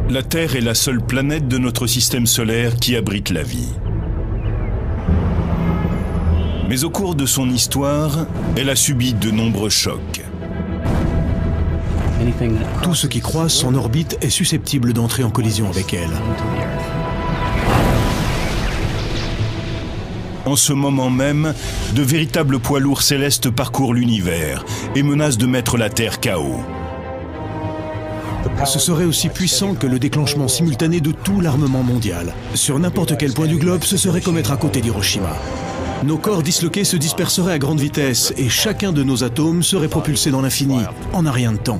La Terre est la seule planète de notre système solaire qui abrite la vie. Mais au cours de son histoire, elle a subi de nombreux chocs. Tout ce qui croise son orbite est susceptible d'entrer en collision avec elle. En ce moment même, de véritables poids lourds célestes parcourent l'univers et menacent de mettre la Terre KO. Ce serait aussi puissant que le déclenchement simultané de tout l'armement mondial. Sur n'importe quel point du globe, ce serait comme être à côté d'Hiroshima. Nos corps disloqués se disperseraient à grande vitesse et chacun de nos atomes serait propulsé dans l'infini, en un rien de temps.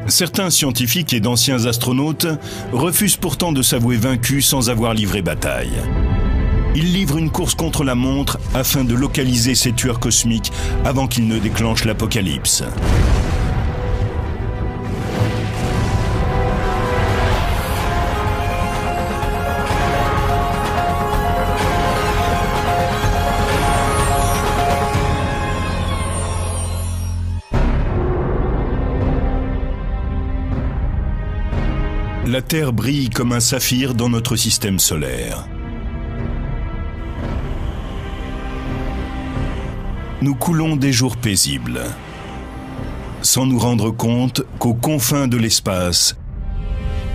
Certains scientifiques et d'anciens astronautes refusent pourtant de s'avouer vaincus sans avoir livré bataille. Ils livrent une course contre la montre afin de localiser ces tueurs cosmiques avant qu'ils ne déclenchent l'apocalypse. La Terre brille comme un saphir dans notre système solaire. Nous coulons des jours paisibles, sans nous rendre compte qu'aux confins de l'espace,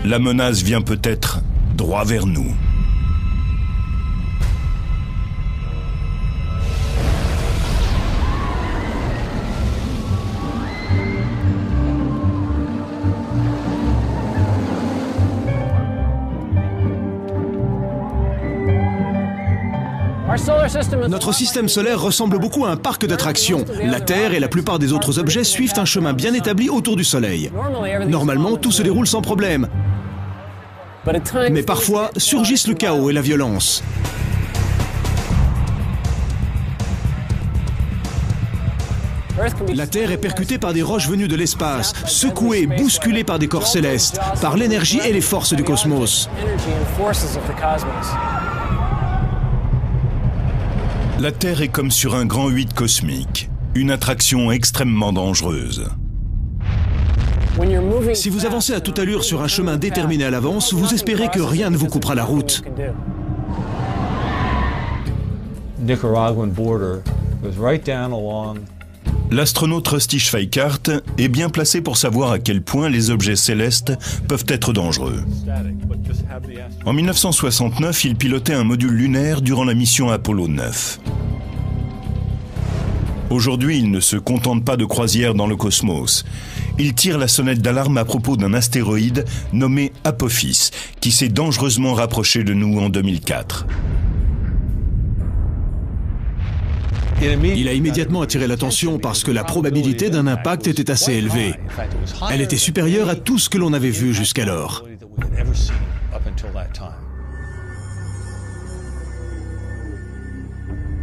la menace vient peut-être droit vers nous. Notre système solaire ressemble beaucoup à un parc d'attractions. La Terre et la plupart des autres objets suivent un chemin bien établi autour du Soleil. Normalement, tout se déroule sans problème. Mais parfois, surgissent le chaos et la violence. La Terre est percutée par des roches venues de l'espace, secouée, bousculée par des corps célestes, par l'énergie et les forces du cosmos. La Terre est comme sur un grand 8 cosmique, une attraction extrêmement dangereuse. Si vous avancez à toute allure sur un chemin déterminé à l'avance, vous espérez que rien ne vous coupera la route. L'astronaute Rusty Schweickart est bien placé pour savoir à quel point les objets célestes peuvent être dangereux. En 1969, il pilotait un module lunaire durant la mission Apollo 9. Aujourd'hui, il ne se contente pas de croisières dans le cosmos. Il tire la sonnette d'alarme à propos d'un astéroïde nommé Apophis, qui s'est dangereusement rapproché de nous en 2004. Il a immédiatement attiré l'attention parce que la probabilité d'un impact était assez élevée. Elle était supérieure à tout ce que l'on avait vu jusqu'alors.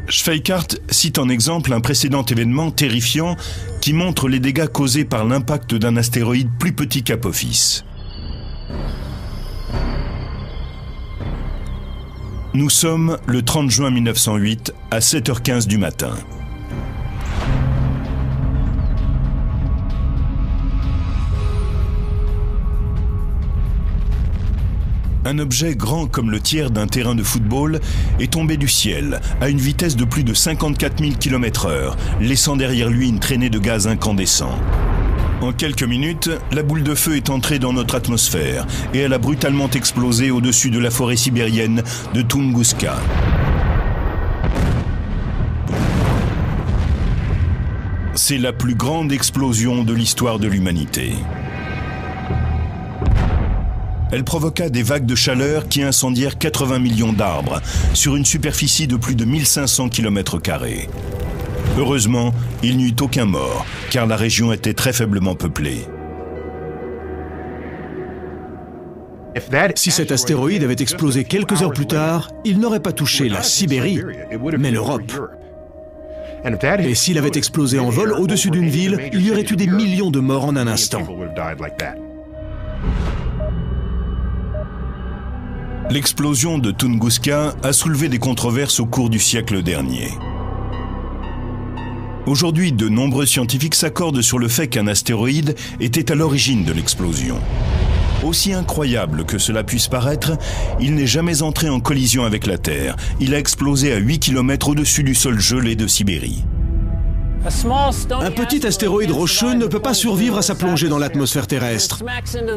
Schweickart cite en exemple un précédent événement terrifiant qui montre les dégâts causés par l'impact d'un astéroïde plus petit qu'Apophis. Nous sommes le 30 juin 1908 à 7h15 du matin. Un objet grand comme le tiers d'un terrain de football est tombé du ciel à une vitesse de plus de 54 000 km/h, laissant derrière lui une traînée de gaz incandescent. En quelques minutes, la boule de feu est entrée dans notre atmosphère et elle a brutalement explosé au-dessus de la forêt sibérienne de Tunguska. C'est la plus grande explosion de l'histoire de l'humanité. Elle provoqua des vagues de chaleur qui incendièrent 80 millions d'arbres sur une superficie de plus de 1500 km². Heureusement, il n'y eut aucun mort, car la région était très faiblement peuplée. Si cet astéroïde avait explosé quelques heures plus tard, il n'aurait pas touché la Sibérie, mais l'Europe. Et s'il avait explosé en vol au-dessus d'une ville, il y aurait eu des millions de morts en un instant. L'explosion de Tunguska a soulevé des controverses au cours du siècle dernier. Aujourd'hui, de nombreux scientifiques s'accordent sur le fait qu'un astéroïde était à l'origine de l'explosion. Aussi incroyable que cela puisse paraître, il n'est jamais entré en collision avec la Terre. Il a explosé à 8 km au-dessus du sol gelé de Sibérie. Un petit astéroïde rocheux ne peut pas survivre à sa plongée dans l'atmosphère terrestre.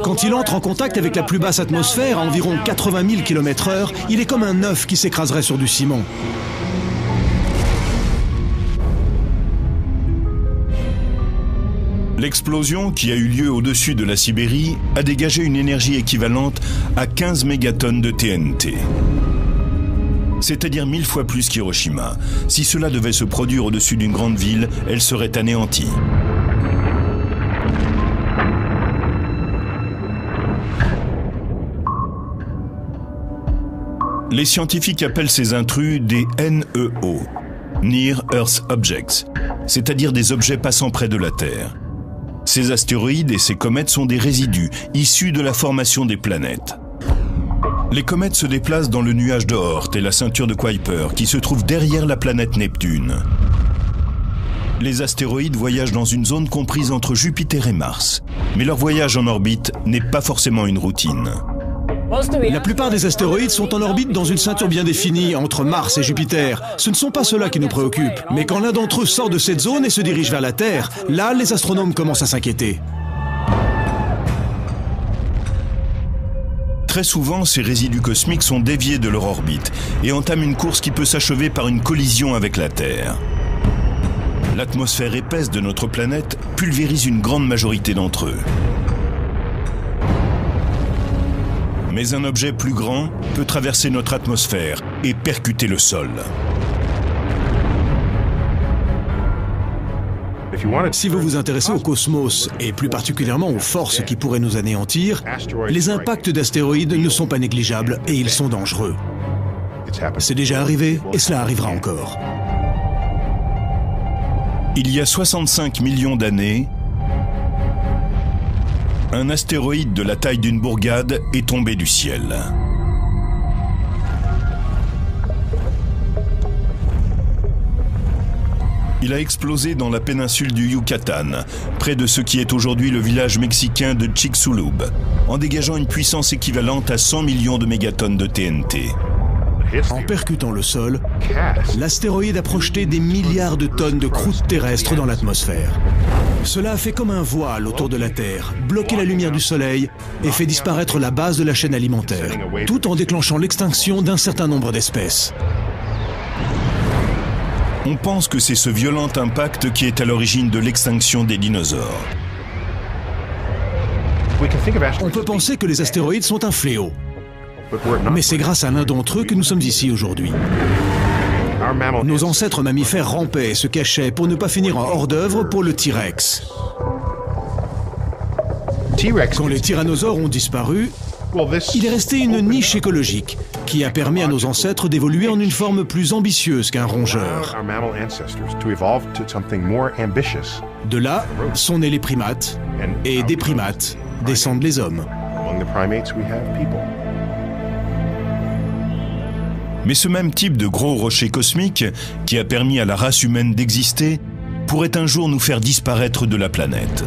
Quand il entre en contact avec la plus basse atmosphère, à environ 80 000 km/h, il est comme un œuf qui s'écraserait sur du ciment. L'explosion, qui a eu lieu au-dessus de la Sibérie, a dégagé une énergie équivalente à 15 mégatonnes de TNT. C'est-à-dire 1000 fois plus qu'Hiroshima. Si cela devait se produire au-dessus d'une grande ville, elle serait anéantie. Les scientifiques appellent ces intrus des NEO, Near Earth Objects, c'est-à-dire des objets passant près de la Terre. Ces astéroïdes et ces comètes sont des résidus issus de la formation des planètes. Les comètes se déplacent dans le nuage de Oort et la ceinture de Kuiper, qui se trouve derrière la planète Neptune. Les astéroïdes voyagent dans une zone comprise entre Jupiter et Mars. Mais leur voyage en orbite n'est pas forcément une routine. La plupart des astéroïdes sont en orbite dans une ceinture bien définie entre Mars et Jupiter. Ce ne sont pas ceux-là qui nous préoccupent. Mais quand l'un d'entre eux sort de cette zone et se dirige vers la Terre, là, les astronomes commencent à s'inquiéter. Très souvent, ces résidus cosmiques sont déviés de leur orbite et entament une course qui peut s'achever par une collision avec la Terre. L'atmosphère épaisse de notre planète pulvérise une grande majorité d'entre eux. Mais un objet plus grand peut traverser notre atmosphère et percuter le sol. Si vous vous intéressez au cosmos, et plus particulièrement aux forces qui pourraient nous anéantir, les impacts d'astéroïdes ne sont pas négligeables et ils sont dangereux. C'est déjà arrivé et cela arrivera encore. Il y a 65 millions d'années, un astéroïde de la taille d'une bourgade est tombé du ciel. Il a explosé dans la péninsule du Yucatan, près de ce qui est aujourd'hui le village mexicain de Chicxulub, en dégageant une puissance équivalente à 100 millions de mégatonnes de TNT. En percutant le sol, l'astéroïde a projeté des milliards de tonnes de croûte terrestre dans l'atmosphère. Cela a fait comme un voile autour de la Terre, bloqué la lumière du Soleil et fait disparaître la base de la chaîne alimentaire, tout en déclenchant l'extinction d'un certain nombre d'espèces. On pense que c'est ce violent impact qui est à l'origine de l'extinction des dinosaures. On peut penser que les astéroïdes sont un fléau. Mais c'est grâce à l'un d'entre eux que nous sommes ici aujourd'hui. Nos ancêtres mammifères rampaient et se cachaient pour ne pas finir en hors-d'œuvre pour le T-Rex. Quand les tyrannosaures ont disparu, il est resté une niche écologique qui a permis à nos ancêtres d'évoluer en une forme plus ambitieuse qu'un rongeur. De là sont nés les primates, et des primates descendent les hommes. Mais ce même type de gros rocher cosmique, qui a permis à la race humaine d'exister, pourrait un jour nous faire disparaître de la planète.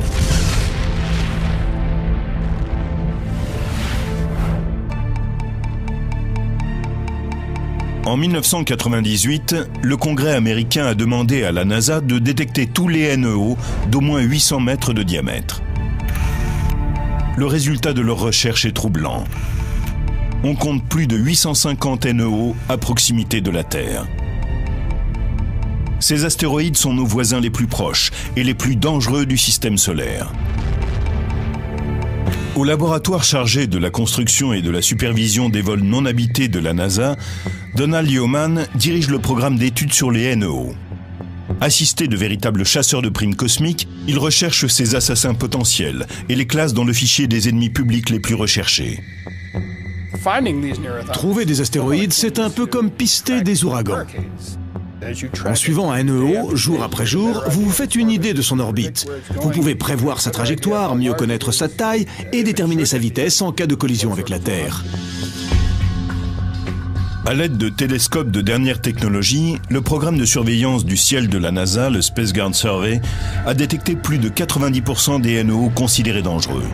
En 1998, le Congrès américain a demandé à la NASA de détecter tous les NEO d'au moins 800 mètres de diamètre. Le résultat de leur recherche est troublant. On compte plus de 850 NEO à proximité de la Terre. Ces astéroïdes sont nos voisins les plus proches et les plus dangereux du système solaire. Au laboratoire chargé de la construction et de la supervision des vols non habités de la NASA, Donald Yeoman dirige le programme d'études sur les NEO. Assisté de véritables chasseurs de primes cosmiques, il recherche ces assassins potentiels et les classe dans le fichier des ennemis publics les plus recherchés. Trouver des astéroïdes, c'est un peu comme pister des ouragans. En suivant un NEO, jour après jour, vous vous faites une idée de son orbite. Vous pouvez prévoir sa trajectoire, mieux connaître sa taille et déterminer sa vitesse en cas de collision avec la Terre. À l'aide de télescopes de dernière technologie, le programme de surveillance du ciel de la NASA, le Space Ground Survey, a détecté plus de 90% des NEO considérés dangereux.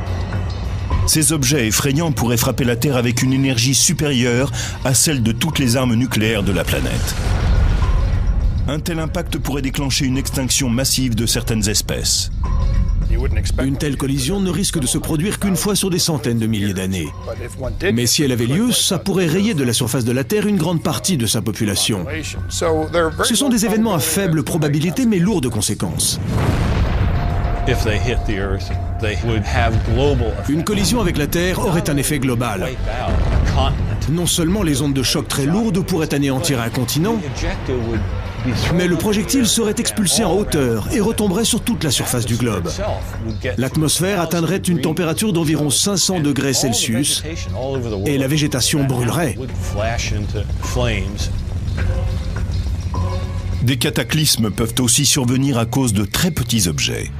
Ces objets effrayants pourraient frapper la Terre avec une énergie supérieure à celle de toutes les armes nucléaires de la planète. Un tel impact pourrait déclencher une extinction massive de certaines espèces. Une telle collision ne risque de se produire qu'une fois sur des centaines de milliers d'années. Mais si elle avait lieu, ça pourrait rayer de la surface de la Terre une grande partie de sa population. Ce sont des événements à faible probabilité mais lourds de conséquences. Une collision avec la Terre aurait un effet global. Non seulement les ondes de choc très lourdes pourraient anéantir un continent, mais le projectile serait expulsé en hauteur et retomberait sur toute la surface du globe. L'atmosphère atteindrait une température d'environ 500 degrés Celsius et la végétation brûlerait. Des cataclysmes peuvent aussi survenir à cause de très petits objets.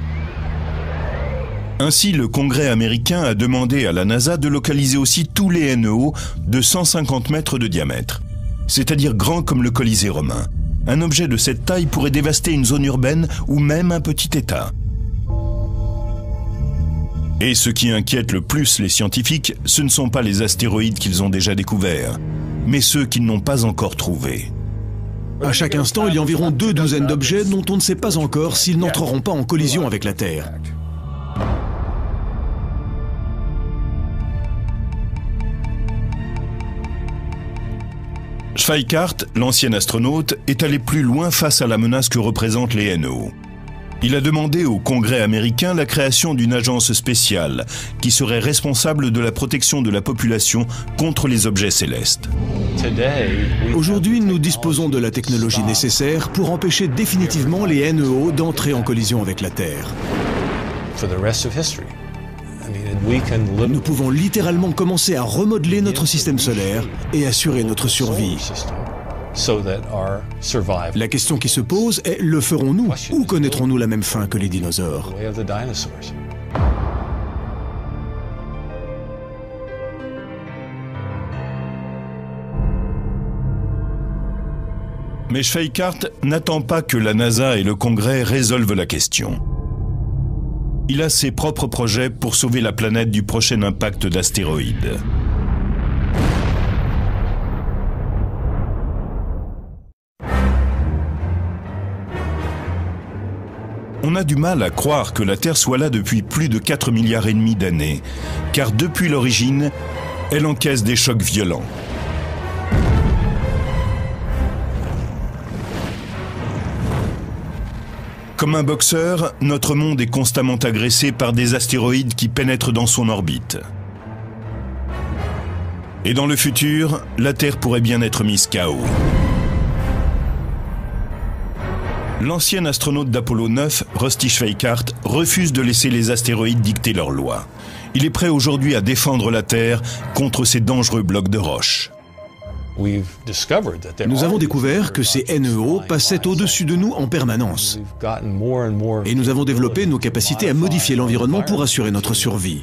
Ainsi, le Congrès américain a demandé à la NASA de localiser aussi tous les NEO de 150 mètres de diamètre, c'est-à-dire grands comme le Colisée romain. Un objet de cette taille pourrait dévaster une zone urbaine ou même un petit État. Et ce qui inquiète le plus les scientifiques, ce ne sont pas les astéroïdes qu'ils ont déjà découverts, mais ceux qu'ils n'ont pas encore trouvés. À chaque instant, il y a environ 2 douzaines d'objets dont on ne sait pas encore s'ils n'entreront pas en collision avec la Terre. Schweikart, l'ancien astronaute, est allé plus loin face à la menace que représentent les NEO. Il a demandé au Congrès américain la création d'une agence spéciale qui serait responsable de la protection de la population contre les objets célestes. Aujourd'hui, nous disposons de la technologie nécessaire pour empêcher définitivement les NEO d'entrer en collision avec la Terre. Nous pouvons littéralement commencer à remodeler notre système solaire et assurer notre survie. La question qui se pose est, le ferons-nous ou connaîtrons-nous la même fin que les dinosaures? Mais Schweikart n'attend pas que la NASA et le Congrès résolvent la question. Il a ses propres projets pour sauver la planète du prochain impact d'astéroïdes. On a du mal à croire que la Terre soit là depuis plus de 4,5 milliards d'années, car depuis l'origine, elle encaisse des chocs violents. Comme un boxeur, notre monde est constamment agressé par des astéroïdes qui pénètrent dans son orbite. Et dans le futur, la Terre pourrait bien être mise KO. L'ancien astronaute d'Apollo 9, Rusty Schweikart, refuse de laisser les astéroïdes dicter leurs lois. Il est prêt aujourd'hui à défendre la Terre contre ces dangereux blocs de roches. Nous avons découvert que ces NEO passaient au-dessus de nous en permanence. Et nous avons développé nos capacités à modifier l'environnement pour assurer notre survie.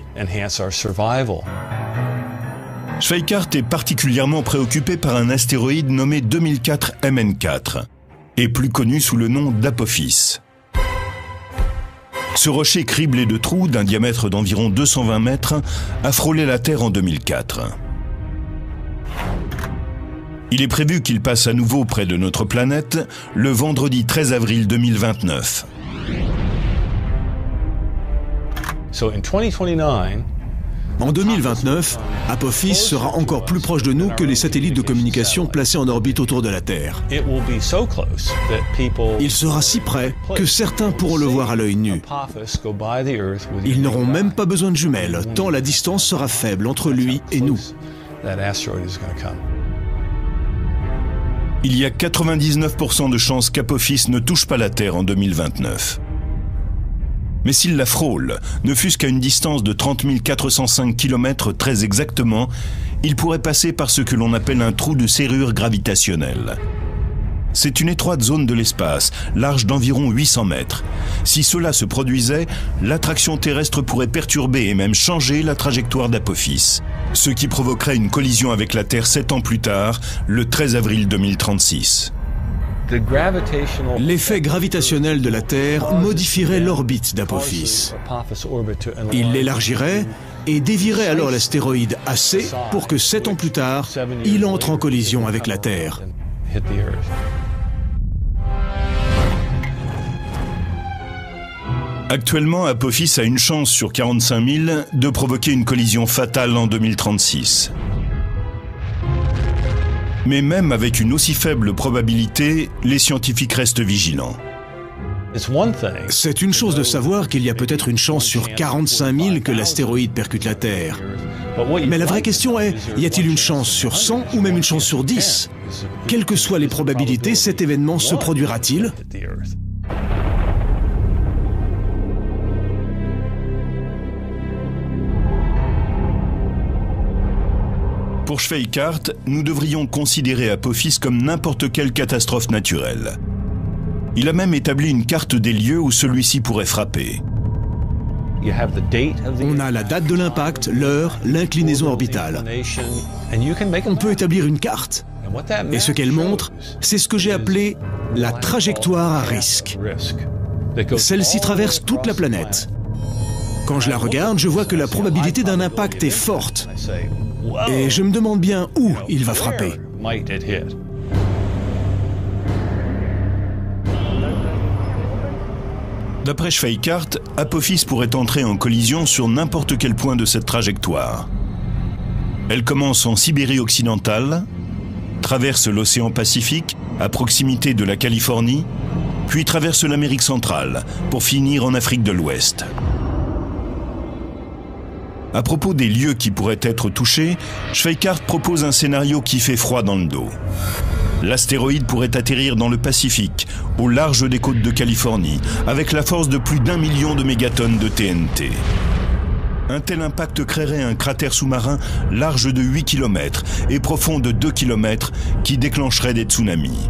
Schweikart est particulièrement préoccupé par un astéroïde nommé 2004 MN4, et plus connu sous le nom d'Apophis. Ce rocher criblé de trous d'un diamètre d'environ 220 mètres a frôlé la Terre en 2004. Il est prévu qu'il passe à nouveau près de notre planète le vendredi 13 avril 2029. En 2029, Apophis sera encore plus proche de nous que les satellites de communication placés en orbite autour de la Terre. Il sera si près que certains pourront le voir à l'œil nu. Ils n'auront même pas besoin de jumelles, tant la distance sera faible entre lui et nous. Il y a 99% de chances qu'Apophis ne touche pas la Terre en 2029. Mais s'il la frôle, ne fût-ce qu'à une distance de 30 405 km très exactement, il pourrait passer par ce que l'on appelle un trou de serrure gravitationnelle. C'est une étroite zone de l'espace, large d'environ 800 mètres. Si cela se produisait, l'attraction terrestre pourrait perturber et même changer la trajectoire d'Apophis. ce qui provoquerait une collision avec la Terre 7 ans plus tard, le 13 avril 2036. L'effet gravitationnel de la Terre modifierait l'orbite d'Apophis. Il l'élargirait et dévierait alors l'astéroïde assez pour que 7 ans plus tard, il entre en collision avec la Terre. Actuellement, Apophis a une chance sur 45 000 de provoquer une collision fatale en 2036. Mais même avec une aussi faible probabilité, les scientifiques restent vigilants. C'est une chose de savoir qu'il y a peut-être une chance sur 45 000 que l'astéroïde percute la Terre. Mais la vraie question est, y a-t-il une chance sur 100 ou même une chance sur 10? Quelles que soient les probabilités, cet événement se produira-t-il? Pour Schweikart, nous devrions considérer Apophis comme n'importe quelle catastrophe naturelle. Il a même établi une carte des lieux où celui-ci pourrait frapper. On a la date de l'impact, l'heure, l'inclinaison orbitale. On peut établir une carte. Et ce qu'elle montre, c'est ce que j'ai appelé la trajectoire à risque. Celle-ci traverse toute la planète. Quand je la regarde, je vois que la probabilité d'un impact est forte. Et je me demande bien où il va frapper. D'après Schweikart, Apophis pourrait entrer en collision sur n'importe quel point de cette trajectoire. Elle commence en Sibérie occidentale, traverse l'océan Pacifique, à proximité de la Californie, puis traverse l'Amérique centrale, pour finir en Afrique de l'Ouest. À propos des lieux qui pourraient être touchés, Schweikart propose un scénario qui fait froid dans le dos. L'astéroïde pourrait atterrir dans le Pacifique, au large des côtes de Californie, avec la force de plus d'1 million de mégatonnes de TNT. Un tel impact créerait un cratère sous-marin large de 8 km et profond de 2 km qui déclencherait des tsunamis.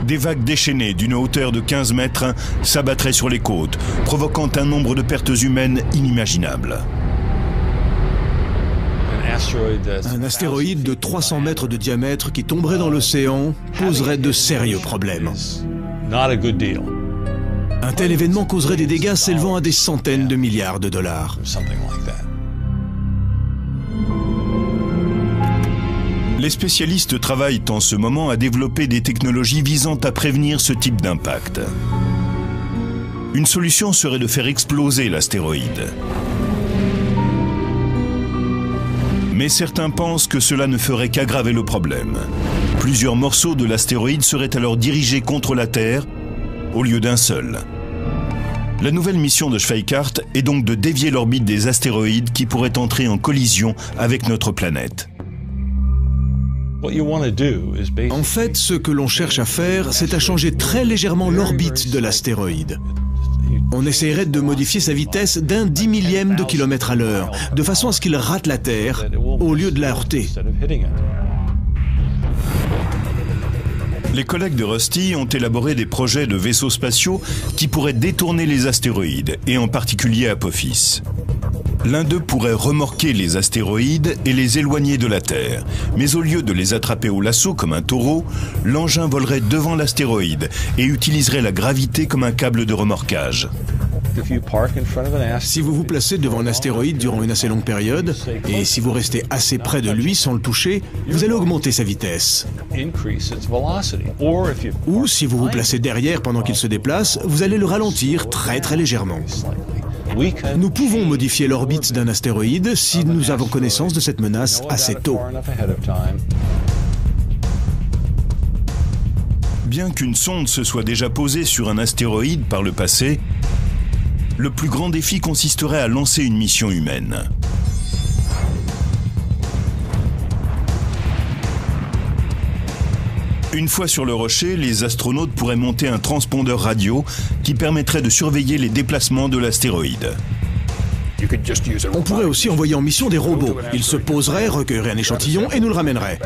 Des vagues déchaînées d'une hauteur de 15 mètres s'abattraient sur les côtes, provoquant un nombre de pertes humaines inimaginables. Un astéroïde de 300 mètres de diamètre qui tomberait dans l'océan poserait de sérieux problèmes. Un tel événement causerait des dégâts s'élevant à des centaines de milliards de dollars. Les spécialistes travaillent en ce moment à développer des technologies visant à prévenir ce type d'impact. Une solution serait de faire exploser l'astéroïde. Mais certains pensent que cela ne ferait qu'aggraver le problème. Plusieurs morceaux de l'astéroïde seraient alors dirigés contre la Terre au lieu d'un seul. La nouvelle mission de Schweikart est donc de dévier l'orbite des astéroïdes qui pourraient entrer en collision avec notre planète. En fait, ce que l'on cherche à faire, c'est à changer très légèrement l'orbite de l'astéroïde. On essaierait de modifier sa vitesse d'un 10 000 de kilomètre à l'heure, de façon à ce qu'il rate la Terre, au lieu de la heurter. Les collègues de Rusty ont élaboré des projets de vaisseaux spatiaux qui pourraient détourner les astéroïdes, et en particulier Apophis. L'un d'eux pourrait remorquer les astéroïdes et les éloigner de la Terre. Mais au lieu de les attraper au lasso comme un taureau, l'engin volerait devant l'astéroïde et utiliserait la gravité comme un câble de remorquage. Si vous vous placez devant un astéroïde durant une assez longue période, et si vous restez assez près de lui sans le toucher, vous allez augmenter sa vitesse. Ou si vous vous placez derrière pendant qu'il se déplace, vous allez le ralentir très légèrement. Nous pouvons modifier l'orbite d'un astéroïde si nous avons connaissance de cette menace assez tôt. Bien qu'une sonde se soit déjà posée sur un astéroïde par le passé, le plus grand défi consisterait à lancer une mission humaine. Une fois sur le rocher, les astronautes pourraient monter un transpondeur radio qui permettrait de surveiller les déplacements de l'astéroïde. On pourrait aussi envoyer en mission des robots. Ils se poseraient, recueilleraient un échantillon et nous le ramèneraient.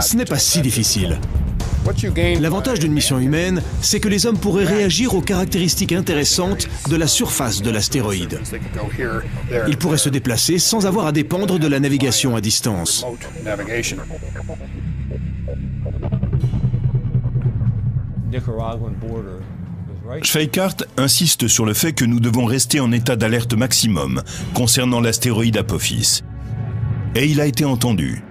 Ce n'est pas si difficile. L'avantage d'une mission humaine, c'est que les hommes pourraient réagir aux caractéristiques intéressantes de la surface de l'astéroïde. Ils pourraient se déplacer sans avoir à dépendre de la navigation à distance. Schweikart insiste sur le fait que nous devons rester en état d'alerte maximum concernant l'astéroïde Apophis. Et il a été entendu.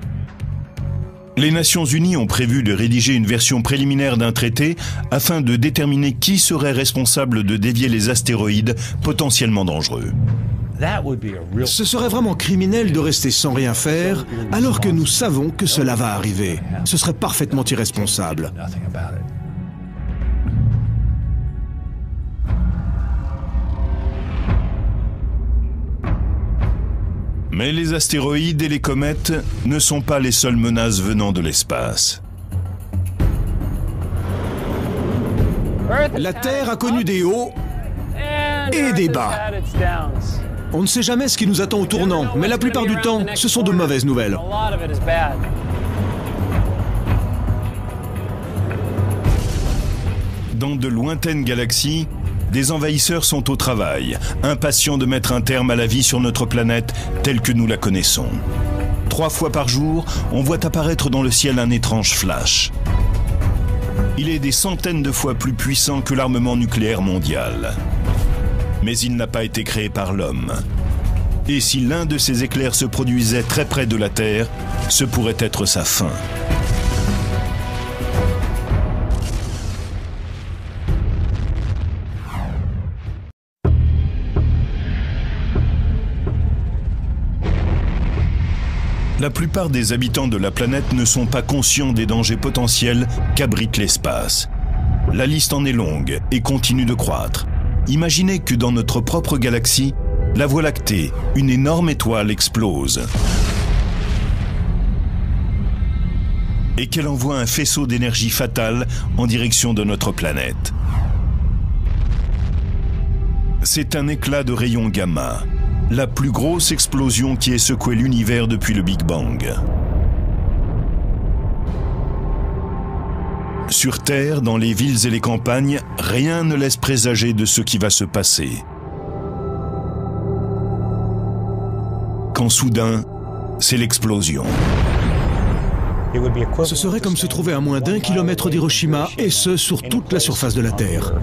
Les Nations Unies ont prévu de rédiger une version préliminaire d'un traité afin de déterminer qui serait responsable de dévier les astéroïdes potentiellement dangereux. Ce serait vraiment criminel de rester sans rien faire alors que nous savons que cela va arriver. Ce serait parfaitement irresponsable. Mais les astéroïdes et les comètes ne sont pas les seules menaces venant de l'espace. La Terre a connu des hauts et des bas. On ne sait jamais ce qui nous attend au tournant, mais la plupart du temps, ce sont de mauvaises nouvelles. Dans de lointaines galaxies, des envahisseurs sont au travail, impatients de mettre un terme à la vie sur notre planète telle que nous la connaissons. 3 fois par jour, on voit apparaître dans le ciel un étrange flash. Il est des centaines de fois plus puissant que l'armement nucléaire mondial. Mais il n'a pas été créé par l'homme. Et si l'un de ces éclairs se produisait très près de la Terre, ce pourrait être sa fin. La plupart des habitants de la planète ne sont pas conscients des dangers potentiels qu'abrite l'espace. La liste en est longue et continue de croître. Imaginez que dans notre propre galaxie, la Voie lactée, une énorme étoile, explose. Et qu'elle envoie un faisceau d'énergie fatale en direction de notre planète. C'est un éclat de rayons gamma. La plus grosse explosion qui ait secoué l'univers depuis le Big Bang. Sur Terre, dans les villes et les campagnes, rien ne laisse présager de ce qui va se passer. Quand soudain, c'est l'explosion. Ce serait comme se trouver à moins d'1 kilomètre d'Hiroshima, et ce, sur toute la surface de la Terre.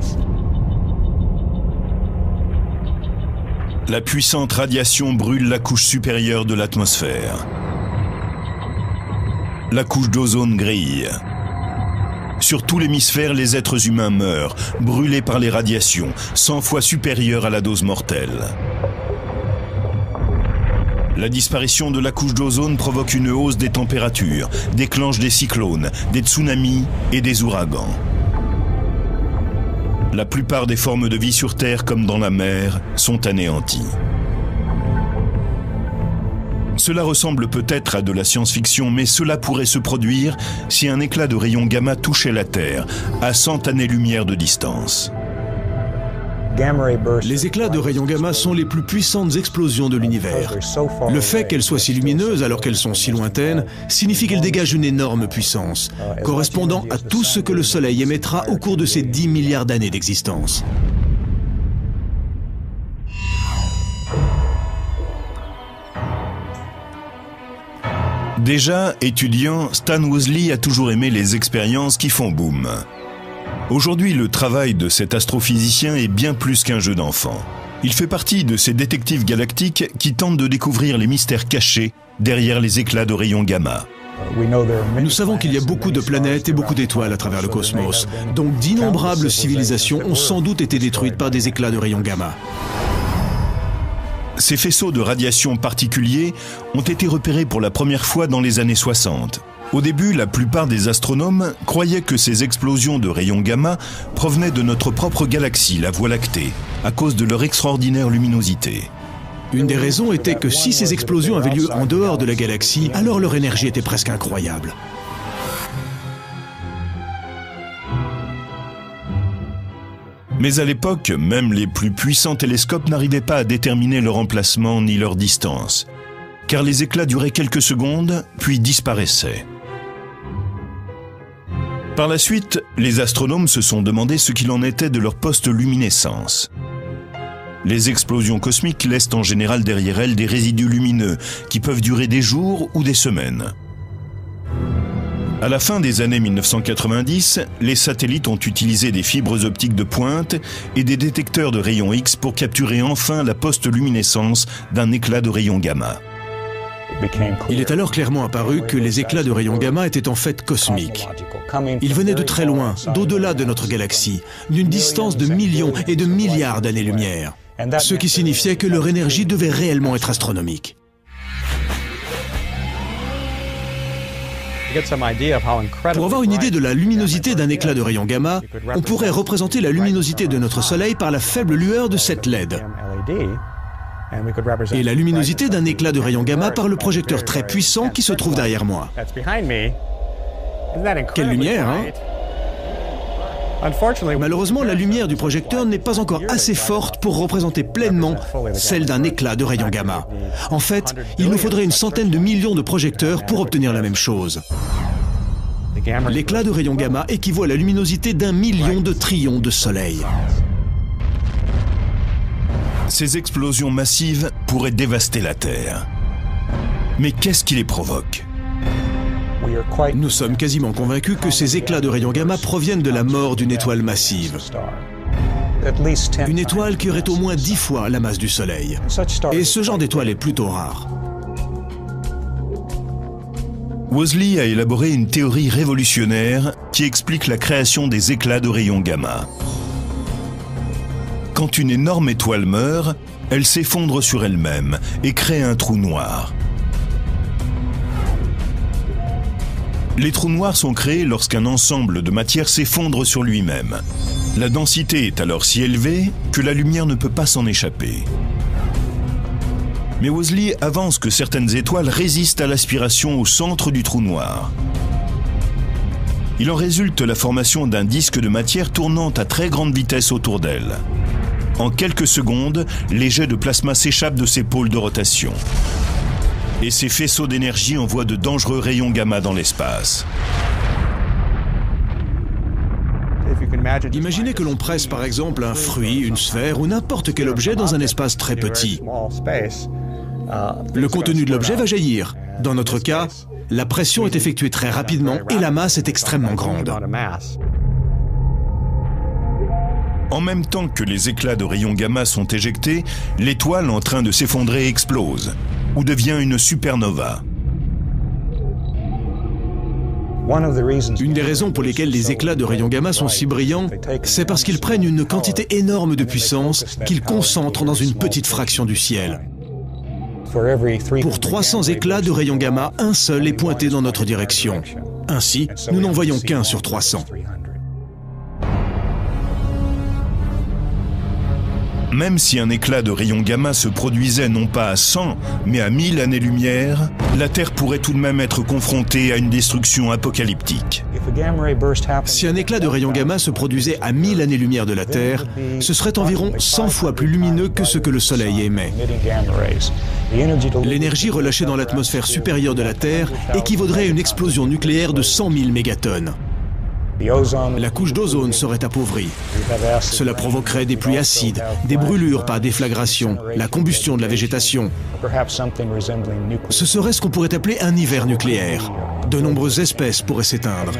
La puissante radiation brûle la couche supérieure de l'atmosphère. La couche d'ozone grille. Sur tout l'hémisphère, les êtres humains meurent, brûlés par les radiations, 100 fois supérieures à la dose mortelle. La disparition de la couche d'ozone provoque une hausse des températures, déclenche des cyclones, des tsunamis et des ouragans. La plupart des formes de vie sur Terre, comme dans la mer, sont anéanties. Cela ressemble peut-être à de la science-fiction, mais cela pourrait se produire si un éclat de rayons gamma touchait la Terre, à 100 années-lumière de distance. Les éclats de rayons gamma sont les plus puissantes explosions de l'univers. Le fait qu'elles soient si lumineuses alors qu'elles sont si lointaines signifie qu'elles dégagent une énorme puissance, correspondant à tout ce que le Soleil émettra au cours de ses 10 milliards d'années d'existence. Déjà étudiant, Stan Woosley a toujours aimé les expériences qui font boum. Aujourd'hui, le travail de cet astrophysicien est bien plus qu'un jeu d'enfant. Il fait partie de ces détectives galactiques qui tentent de découvrir les mystères cachés derrière les éclats de rayons gamma. Nous savons qu'il y a beaucoup de planètes et beaucoup d'étoiles à travers le cosmos, donc d'innombrables civilisations ont sans doute été détruites par des éclats de rayons gamma. Ces faisceaux de radiation particuliers ont été repérés pour la première fois dans les années 60. Au début, la plupart des astronomes croyaient que ces explosions de rayons gamma provenaient de notre propre galaxie, la Voie lactée, à cause de leur extraordinaire luminosité. Une des raisons était que si ces explosions avaient lieu en dehors de la galaxie, alors leur énergie était presque incroyable. Mais à l'époque, même les plus puissants télescopes n'arrivaient pas à déterminer leur emplacement ni leur distance, car les éclats duraient quelques secondes, puis disparaissaient. Par la suite, les astronomes se sont demandé ce qu'il en était de leur post-luminescence. Les explosions cosmiques laissent en général derrière elles des résidus lumineux qui peuvent durer des jours ou des semaines. À la fin des années 1990, les satellites ont utilisé des fibres optiques de pointe et des détecteurs de rayons X pour capturer enfin la post-luminescence d'un éclat de rayons gamma. Il est alors clairement apparu que les éclats de rayons gamma étaient en fait cosmiques. Ils venaient de très loin, d'au-delà de notre galaxie, d'une distance de millions et de milliards d'années-lumière, ce qui signifiait que leur énergie devait réellement être astronomique. Pour avoir une idée de la luminosité d'un éclat de rayons gamma, on pourrait représenter la luminosité de notre Soleil par la faible lueur de cette LED. Et la luminosité d'un éclat de rayons gamma par le projecteur très puissant qui se trouve derrière moi. Quelle lumière, hein? Malheureusement, la lumière du projecteur n'est pas encore assez forte pour représenter pleinement celle d'un éclat de rayons gamma. En fait, il nous faudrait une centaine de millions de projecteurs pour obtenir la même chose. L'éclat de rayons gamma équivaut à la luminosité d'1 million de trillions de soleils. Ces explosions massives pourraient dévaster la Terre. Mais qu'est-ce qui les provoque ? Nous sommes quasiment convaincus que ces éclats de rayons gamma proviennent de la mort d'une étoile massive. Une étoile qui aurait au moins 10 fois la masse du Soleil. Et ce genre d'étoile est plutôt rare. Woolsey a élaboré une théorie révolutionnaire qui explique la création des éclats de rayons gamma. Quand une énorme étoile meurt, elle s'effondre sur elle-même et crée un trou noir. Les trous noirs sont créés lorsqu'un ensemble de matière s'effondre sur lui-même. La densité est alors si élevée que la lumière ne peut pas s'en échapper. Mais Woolsey avance que certaines étoiles résistent à l'aspiration au centre du trou noir. Il en résulte la formation d'un disque de matière tournant à très grande vitesse autour d'elle. En quelques secondes, les jets de plasma s'échappent de ces pôles de rotation. Et ces faisceaux d'énergie envoient de dangereux rayons gamma dans l'espace. Imaginez que l'on presse par exemple un fruit, une sphère ou n'importe quel objet dans un espace très petit. Le contenu de l'objet va jaillir. Dans notre cas, la pression est effectuée très rapidement et la masse est extrêmement grande. En même temps que les éclats de rayons gamma sont éjectés, l'étoile en train de s'effondrer explose ou devient une supernova. Une des raisons pour lesquelles les éclats de rayons gamma sont si brillants, c'est parce qu'ils prennent une quantité énorme de puissance qu'ils concentrent dans une petite fraction du ciel. Pour 300 éclats de rayons gamma, un seul est pointé dans notre direction. Ainsi, nous n'en voyons qu'un sur 300. Même si un éclat de rayons gamma se produisait non pas à 100, mais à 1000 années-lumière, la Terre pourrait tout de même être confrontée à une destruction apocalyptique. Si un éclat de rayons gamma se produisait à 1000 années-lumière de la Terre, ce serait environ 100 fois plus lumineux que ce que le Soleil émet. L'énergie relâchée dans l'atmosphère supérieure de la Terre équivaudrait à une explosion nucléaire de 100 000 mégatonnes. La couche d'ozone serait appauvrie. Cela provoquerait des pluies acides, des brûlures par déflagration, la combustion de la végétation. Ce serait ce qu'on pourrait appeler un hiver nucléaire. De nombreuses espèces pourraient s'éteindre.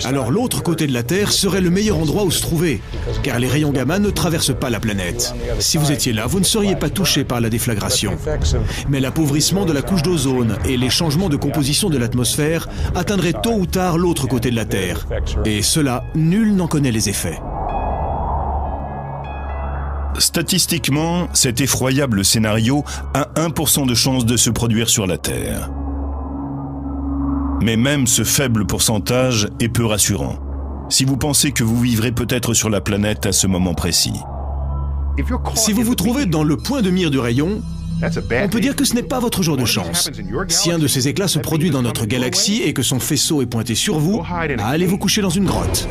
Alors l'autre côté de la Terre serait le meilleur endroit où se trouver, car les rayons gamma ne traversent pas la planète. Si vous étiez là, vous ne seriez pas touché par la déflagration. Mais l'appauvrissement de la couche d'ozone et les changements de composition de l'atmosphère atteindraient tôt ou tard l'autre côté de la Terre. Et cela, nul n'en connaît les effets. Statistiquement, cet effroyable scénario a 1% de chance de se produire sur la Terre. Mais même ce faible pourcentage est peu rassurant, si vous pensez que vous vivrez peut-être sur la planète à ce moment précis. Si vous vous trouvez dans le point de mire du rayon, on peut dire que ce n'est pas votre jour de chance. Si un de ces éclats se produit dans notre galaxie et que son faisceau est pointé sur vous, allez vous coucher dans une grotte.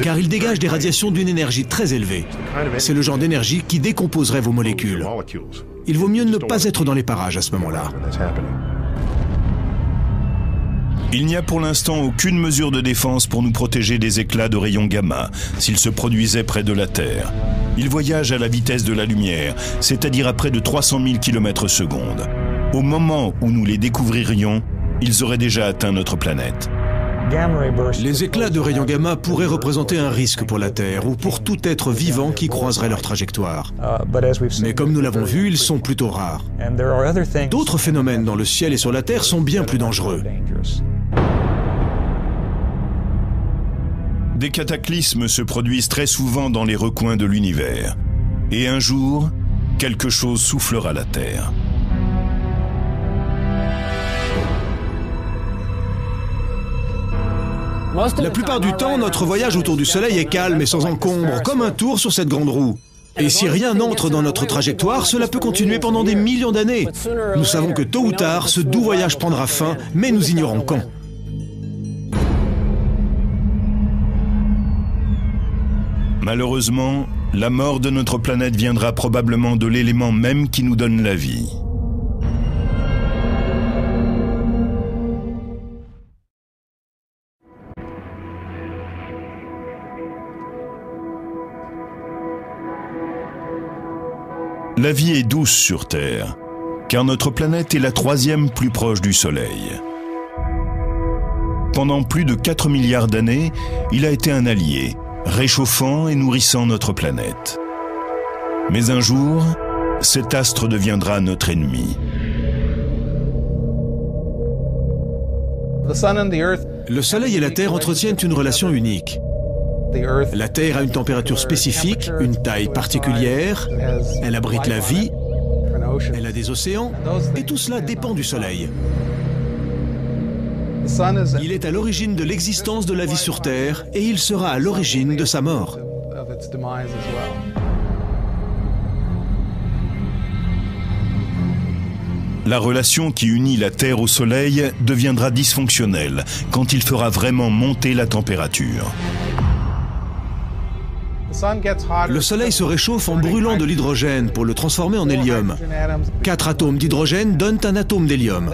Car il dégage des radiations d'une énergie très élevée. C'est le genre d'énergie qui décomposerait vos molécules. Il vaut mieux ne pas être dans les parages à ce moment-là. Il n'y a pour l'instant aucune mesure de défense pour nous protéger des éclats de rayons gamma s'ils se produisaient près de la Terre. Ils voyagent à la vitesse de la lumière, c'est-à-dire à près de 300 000 km/s. Au moment où nous les découvririons, ils auraient déjà atteint notre planète. Les éclats de rayons gamma pourraient représenter un risque pour la Terre ou pour tout être vivant qui croiserait leur trajectoire. Mais comme nous l'avons vu, ils sont plutôt rares. D'autres phénomènes dans le ciel et sur la Terre sont bien plus dangereux. Des cataclysmes se produisent très souvent dans les recoins de l'univers. Et un jour, quelque chose soufflera la Terre. La plupart du temps, notre voyage autour du Soleil est calme et sans encombre, comme un tour sur cette grande roue. Et si rien n'entre dans notre trajectoire, cela peut continuer pendant des millions d'années. Nous savons que tôt ou tard, ce doux voyage prendra fin, mais nous ignorons quand. Malheureusement, la mort de notre planète viendra probablement de l'élément même qui nous donne la vie. La vie est douce sur Terre, car notre planète est la 3e plus proche du Soleil. Pendant plus de 4 milliards d'années, il a été un allié, réchauffant et nourrissant notre planète. Mais un jour, cet astre deviendra notre ennemi. Le Soleil et la Terre entretiennent une relation unique. La Terre a une température spécifique, une taille particulière, elle abrite la vie, elle a des océans, et tout cela dépend du Soleil. Il est à l'origine de l'existence de la vie sur Terre, et il sera à l'origine de sa mort. La relation qui unit la Terre au Soleil deviendra dysfonctionnelle quand il fera vraiment monter la température. Le Soleil se réchauffe en brûlant de l'hydrogène pour le transformer en hélium. 4 atomes d'hydrogène donnent un atome d'hélium.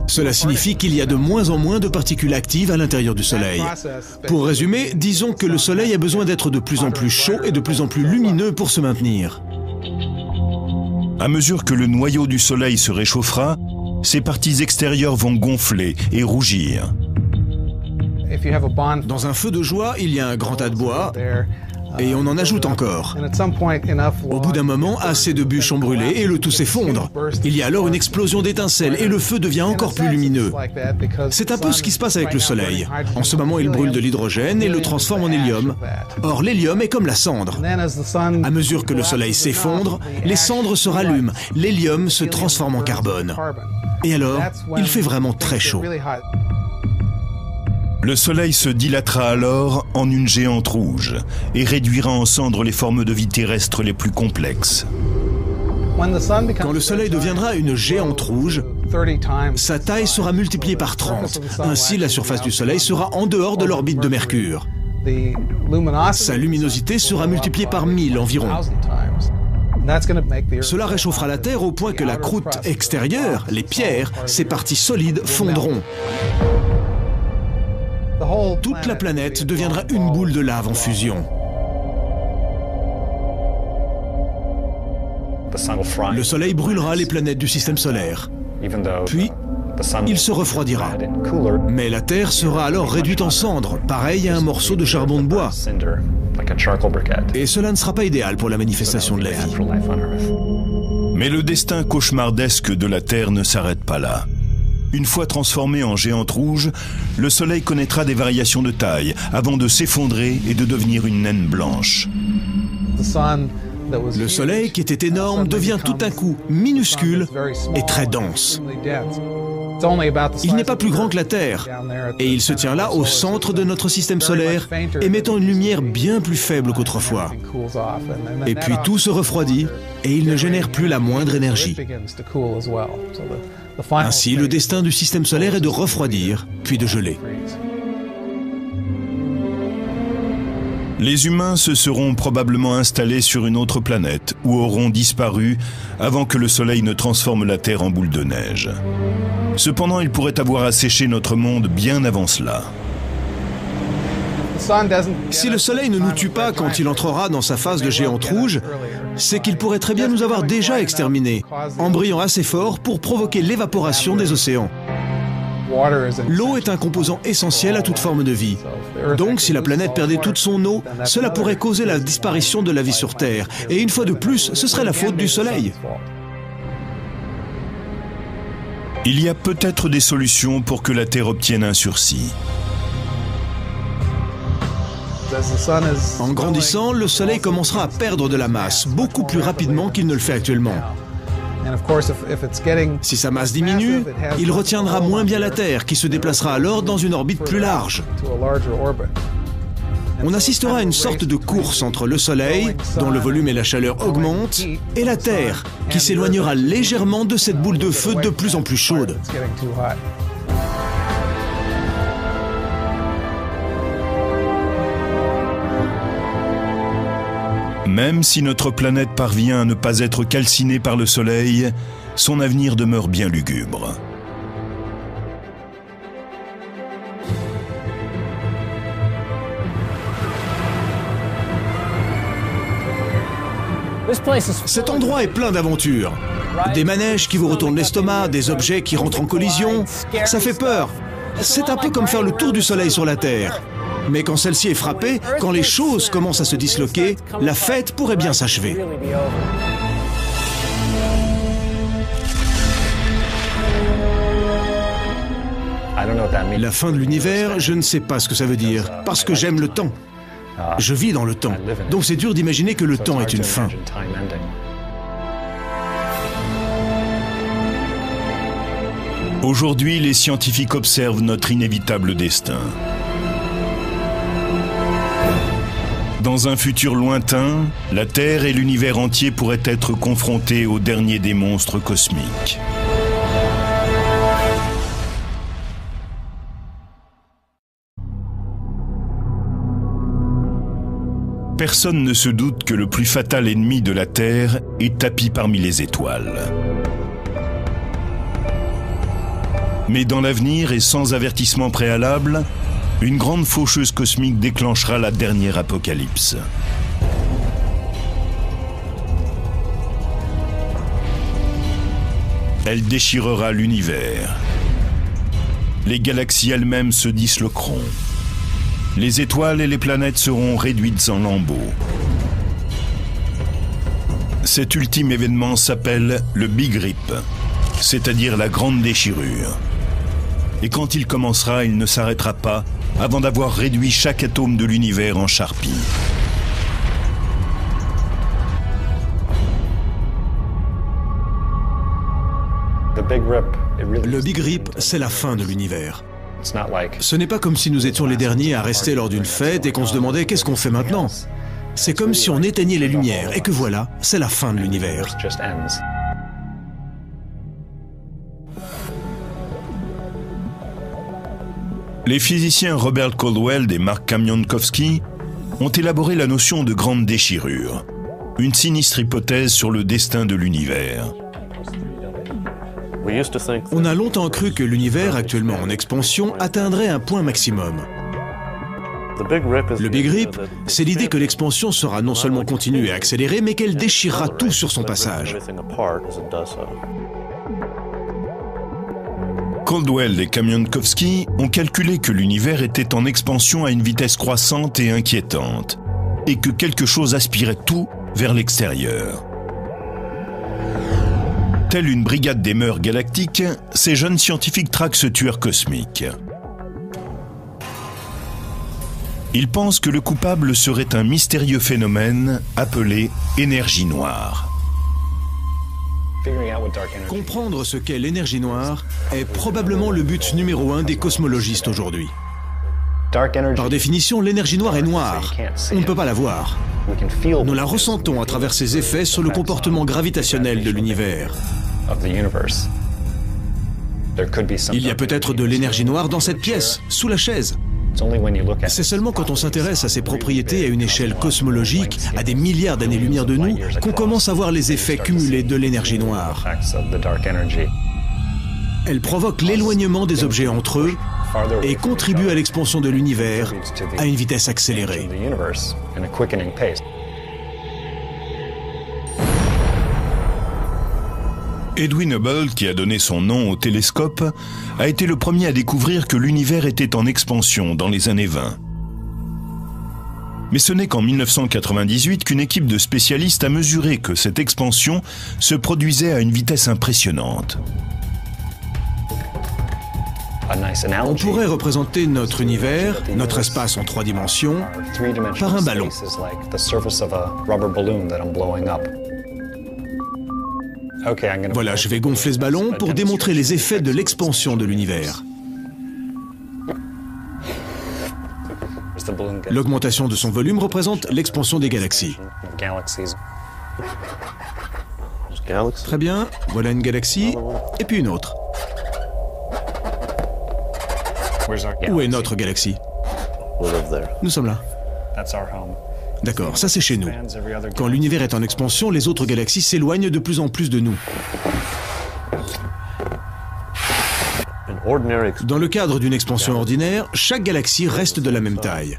Cela signifie qu'il y a de moins en moins de particules actives à l'intérieur du Soleil. Pour résumer, disons que le Soleil a besoin d'être de plus en plus chaud et de plus en plus lumineux pour se maintenir. À mesure que le noyau du Soleil se réchauffera, ses parties extérieures vont gonfler et rougir. Dans un feu de joie, il y a un grand tas de bois, et on en ajoute encore. Au bout d'un moment, assez de bûches ont brûlé et le tout s'effondre. Il y a alors une explosion d'étincelles et le feu devient encore plus lumineux. C'est un peu ce qui se passe avec le Soleil. En ce moment, il brûle de l'hydrogène et le transforme en hélium. Or, l'hélium est comme la cendre. À mesure que le Soleil s'effondre, les cendres se rallument, l'hélium se transforme en carbone. Et alors, il fait vraiment très chaud. Le Soleil se dilatera alors en une géante rouge et réduira en cendres les formes de vie terrestres les plus complexes. Quand le Soleil deviendra une géante rouge, sa taille sera multipliée par 30. Ainsi, la surface du Soleil sera en dehors de l'orbite de Mercure. Sa luminosité sera multipliée par 1000 environ. Cela réchauffera la Terre au point que la croûte extérieure, les pierres, ces parties solides fondront. Toute la planète deviendra une boule de lave en fusion. Le Soleil brûlera les planètes du système solaire. Puis, il se refroidira. Mais la Terre sera alors réduite en cendres, pareil à un morceau de charbon de bois. Et cela ne sera pas idéal pour la manifestation de la vie. Mais le destin cauchemardesque de la Terre ne s'arrête pas là. Une fois transformé en géante rouge, le Soleil connaîtra des variations de taille avant de s'effondrer et de devenir une naine blanche. Le Soleil, qui était énorme, devient tout d'un coup minuscule et très dense. Il n'est pas plus grand que la Terre, et il se tient là au centre de notre système solaire, émettant une lumière bien plus faible qu'autrefois. Et puis tout se refroidit, et il ne génère plus la moindre énergie. Ainsi, le destin du système solaire est de refroidir, puis de geler. Les humains se seront probablement installés sur une autre planète ou auront disparu avant que le Soleil ne transforme la Terre en boule de neige. Cependant, il pourrait avoir asséché notre monde bien avant cela. Si le Soleil ne nous tue pas quand il entrera dans sa phase de géante rouge, c'est qu'il pourrait très bien nous avoir déjà exterminés, en brillant assez fort pour provoquer l'évaporation des océans. L'eau est un composant essentiel à toute forme de vie. Donc, si la planète perdait toute son eau, cela pourrait causer la disparition de la vie sur Terre. Et une fois de plus, ce serait la faute du Soleil. Il y a peut-être des solutions pour que la Terre obtienne un sursis. En grandissant, le Soleil commencera à perdre de la masse, beaucoup plus rapidement qu'il ne le fait actuellement. Si sa masse diminue, il retiendra moins bien la Terre, qui se déplacera alors dans une orbite plus large. On assistera à une sorte de course entre le Soleil, dont le volume et la chaleur augmentent, et la Terre, qui s'éloignera légèrement de cette boule de feu de plus en plus chaude. Même si notre planète parvient à ne pas être calcinée par le Soleil, son avenir demeure bien lugubre. Cet endroit est plein d'aventures. Des manèges qui vous retournent l'estomac, des objets qui rentrent en collision. Ça fait peur. C'est un peu comme faire le tour du Soleil sur la Terre. Mais quand celle-ci est frappée, quand les choses commencent à se disloquer, la fête pourrait bien s'achever. La fin de l'univers, je ne sais pas ce que ça veut dire, parce que j'aime le temps. Je vis dans le temps, donc c'est dur d'imaginer que le temps est une fin. Aujourd'hui, les scientifiques observent notre inévitable destin. Dans un futur lointain, la Terre et l'univers entier pourraient être confrontés au dernier des monstres cosmiques. Personne ne se doute que le plus fatal ennemi de la Terre est tapi parmi les étoiles. Mais dans l'avenir et sans avertissement préalable, une grande faucheuse cosmique déclenchera la dernière apocalypse. Elle déchirera l'univers. Les galaxies elles-mêmes se disloqueront. Les étoiles et les planètes seront réduites en lambeaux. Cet ultime événement s'appelle le Big Rip, c'est-à-dire la grande déchirure. Et quand il commencera, il ne s'arrêtera pas avant d'avoir réduit chaque atome de l'univers en charpie. Le Big Rip, c'est la fin de l'univers. Ce n'est pas comme si nous étions les derniers à rester lors d'une fête et qu'on se demandait qu'est-ce qu'on fait maintenant. C'est comme si on éteignait les lumières et que voilà, c'est la fin de l'univers. Les physiciens Robert Caldwell et Mark Kamiankowski ont élaboré la notion de grande déchirure, une sinistre hypothèse sur le destin de l'univers. On a longtemps cru que l'univers, actuellement en expansion, atteindrait un point maximum. Le Big Rip, c'est l'idée que l'expansion sera non seulement continue et accélérée, mais qu'elle déchirera tout sur son passage. Caldwell et Kamiankowski ont calculé que l'univers était en expansion à une vitesse croissante et inquiétante, et que quelque chose aspirait tout vers l'extérieur. Telle une brigade des mœurs galactiques, ces jeunes scientifiques traquent ce tueur cosmique. Ils pensent que le coupable serait un mystérieux phénomène appelé énergie noire. Comprendre ce qu'est l'énergie noire est probablement le but numéro 1 des cosmologistes aujourd'hui. Par définition, l'énergie noire est noire. On ne peut pas la voir. Nous la ressentons à travers ses effets sur le comportement gravitationnel de l'univers. Il y a peut-être de l'énergie noire dans cette pièce, sous la chaise. C'est seulement quand on s'intéresse à ses propriétés à une échelle cosmologique, à des milliards d'années-lumière de nous, qu'on commence à voir les effets cumulés de l'énergie noire. Elle provoque l'éloignement des objets entre eux et contribue à l'expansion de l'univers à une vitesse accélérée. Edwin Hubble, qui a donné son nom au télescope, a été le premier à découvrir que l'univers était en expansion dans les années 20. Mais ce n'est qu'en 1998 qu'une équipe de spécialistes a mesuré que cette expansion se produisait à une vitesse impressionnante. On pourrait représenter notre univers, notre espace en 3 dimensions, par un ballon. Voilà, je vais gonfler ce ballon pour démontrer les effets de l'expansion de l'univers. L'augmentation de son volume représente l'expansion des galaxies. Très bien, voilà une galaxie, et puis une autre. Où est notre galaxie? Nous sommes là. D'accord, ça c'est chez nous. Quand l'univers est en expansion, les autres galaxies s'éloignent de plus en plus de nous. Dans le cadre d'une expansion ordinaire, chaque galaxie reste de la même taille.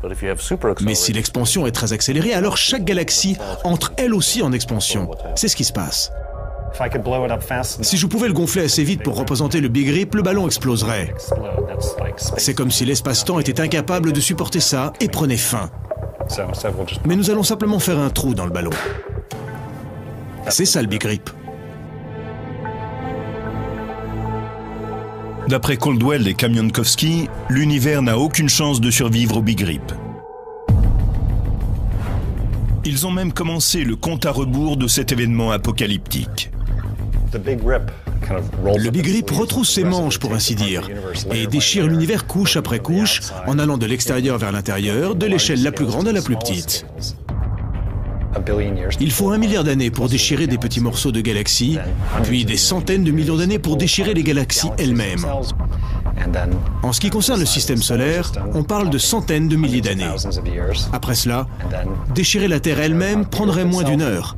Mais si l'expansion est très accélérée, alors chaque galaxie entre elle aussi en expansion. C'est ce qui se passe. Si je pouvais le gonfler assez vite pour représenter le Big Rip, le ballon exploserait. C'est comme si l'espace-temps était incapable de supporter ça et prenait fin. Mais nous allons simplement faire un trou dans le ballon. C'est ça le Big Rip. D'après Caldwell et Kamienowski, l'univers n'a aucune chance de survivre au Big Rip. Ils ont même commencé le compte à rebours de cet événement apocalyptique. Le Big Rip retrousse ses manches, pour ainsi dire, et déchire l'univers couche après couche, en allant de l'extérieur vers l'intérieur, de l'échelle la plus grande à la plus petite. Il faut 1 milliard d'années pour déchirer des petits morceaux de galaxies, puis des centaines de millions d'années pour déchirer les galaxies elles-mêmes. En ce qui concerne le système solaire, on parle de centaines de milliers d'années. Après cela, déchirer la Terre elle-même prendrait moins d'1 heure.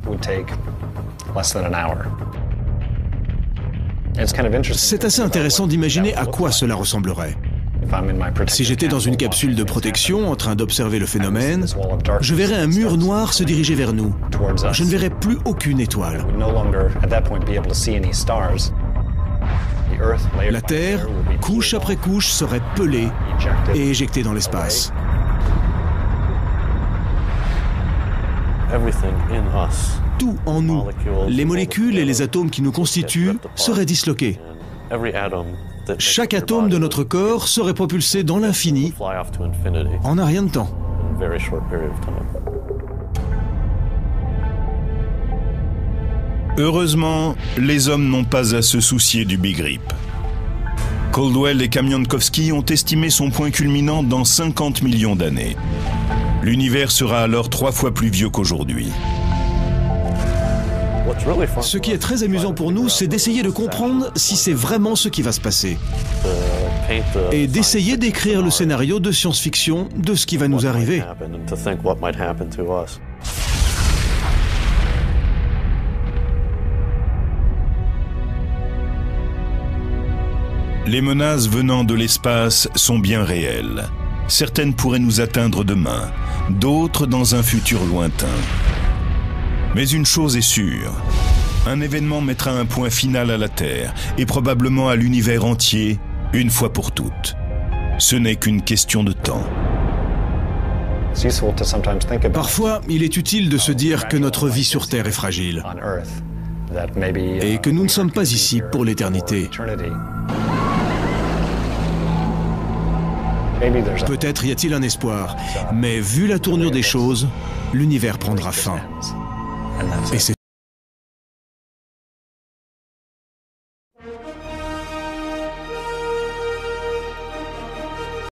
C'est assez intéressant d'imaginer à quoi cela ressemblerait. Si j'étais dans une capsule de protection en train d'observer le phénomène, je verrais un mur noir se diriger vers nous. Je ne verrais plus aucune étoile. La Terre, couche après couche, serait pelée et éjectée dans l'espace. Tout en nous, les molécules et les atomes qui nous constituent, seraient disloqués. Chaque atome de notre corps serait propulsé dans l'infini en un rien de temps. Heureusement, les hommes n'ont pas à se soucier du Big Rip. Caldwell et Kamienowski ont estimé son point culminant dans 50 millions d'années. L'univers sera alors 3 fois plus vieux qu'aujourd'hui. Ce qui est très amusant pour nous, c'est d'essayer de comprendre si c'est vraiment ce qui va se passer. Et d'essayer d'écrire le scénario de science-fiction de ce qui va nous arriver. Les menaces venant de l'espace sont bien réelles. Certaines pourraient nous atteindre demain, d'autres dans un futur lointain. Mais une chose est sûre, un événement mettra un point final à la Terre et probablement à l'univers entier, une fois pour toutes. Ce n'est qu'une question de temps. Parfois, il est utile de se dire que notre vie sur Terre est fragile et que nous ne sommes pas ici pour l'éternité. Peut-être y a-t-il un espoir, mais vu la tournure des choses, l'univers prendra fin. Et c'est